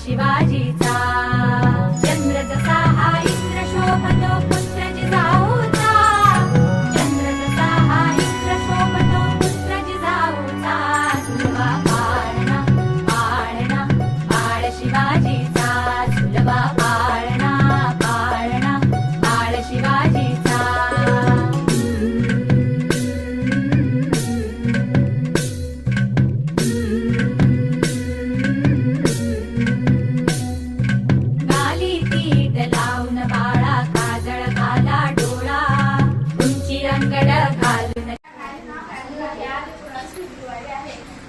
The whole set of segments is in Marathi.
शिवाजीचा चंद्र जसा हा इंद्र शोभतो पुत्र जिजाऊचा चंद्र जसा हा इंद्र शोभतो पुत्र जिजाऊचा झुलवा पाळणा पाळणा पाळ शिवाजीचा झुलवा पाळणा पाळणा पाळ शिवाजीचा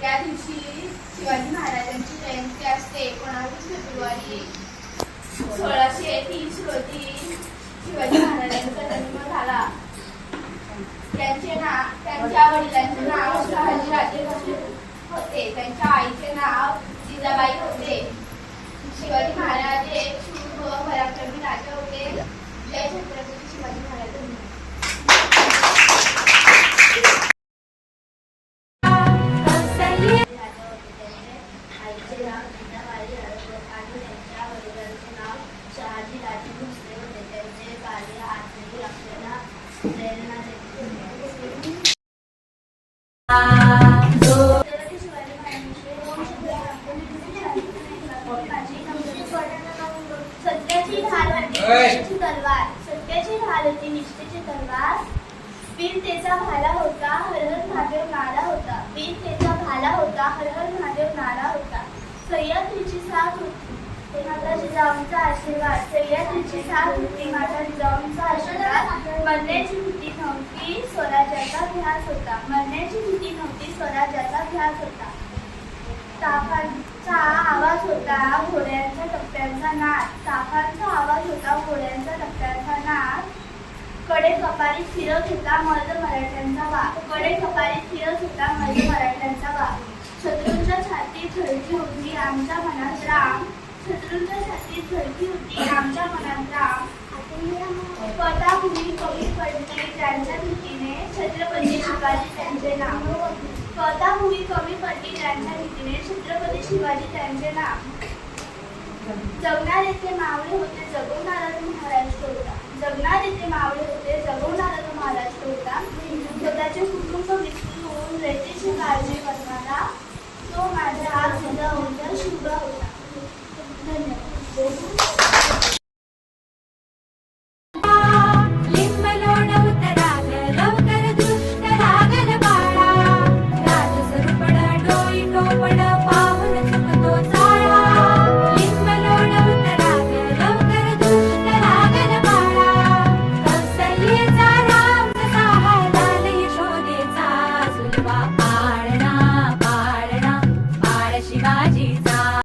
त्या दिवशी शिवाजी महाराजांची जयंती असते 19 फेब्रुवारी 1630 रोजी शिवाजी महाराजांचा जन्म झाला. त्यांच्या वडिलांचे नाव शहाजीराजे होते. त्यांच्या आईचे नाव जिजाबाई होते. शिवाजी महाराज एक शूर व पराक्रमी राजा होते. जय छत्रपती शिवाजी महाराज. सत्याची ढाल होती निष्ठेची तलवार. वीरतेचा भाला होता हर हर महादेव नारा होता. वीरतेचा भाला होता हर हर महादेव नारा होता. सह्याद्रीची साथ होती ते माता जिजाऊंचा आशीर्वाद. सह्याद्रीची साथ होती माता जिजाऊंचा आशीर्वाद. मरण्याची भीती नव्हती स्वराज्याचा ध्यास होता. मरण्याची भीती नव्हती स्वराज्याचा ध्यास होता. ताफांचा आवाज होता घोड्यांचा टप्प्यांचा नाद. ताफांचा आवाज होता घोड्यांचा टप्प्यांचा नाद. कडे कपारी फिरत होता मर्द मराठ्यांचा वाघ. कडे कपारी फिरत होता मर्द मराठ्यांचा वाघ. शत्रूंच्या छातीत झळकी होती आमच्या मनात राम. शत्रूंच्या छातीत झळकी होती आमच्या मनात राम. पदाभूमी कमी पडली त्यांच्या भीतीने छत्रपती शिवाजी त्यांचे नाव. पदाभूमी कमी पडली त्यांच्या भीतीने छत्रपती शिवाजी त्यांचे नाव. जगणारे ते मावळे होते जगवणारा तो महाराष्ट्र होता. जगणारे ते मावळे होते जगवणारा तो महाराष्ट्र होता. स्वतःचे कुटुंब विसरून रयतेची काळजी करणारा तो माझा जिजाऊंचा शुभ होता.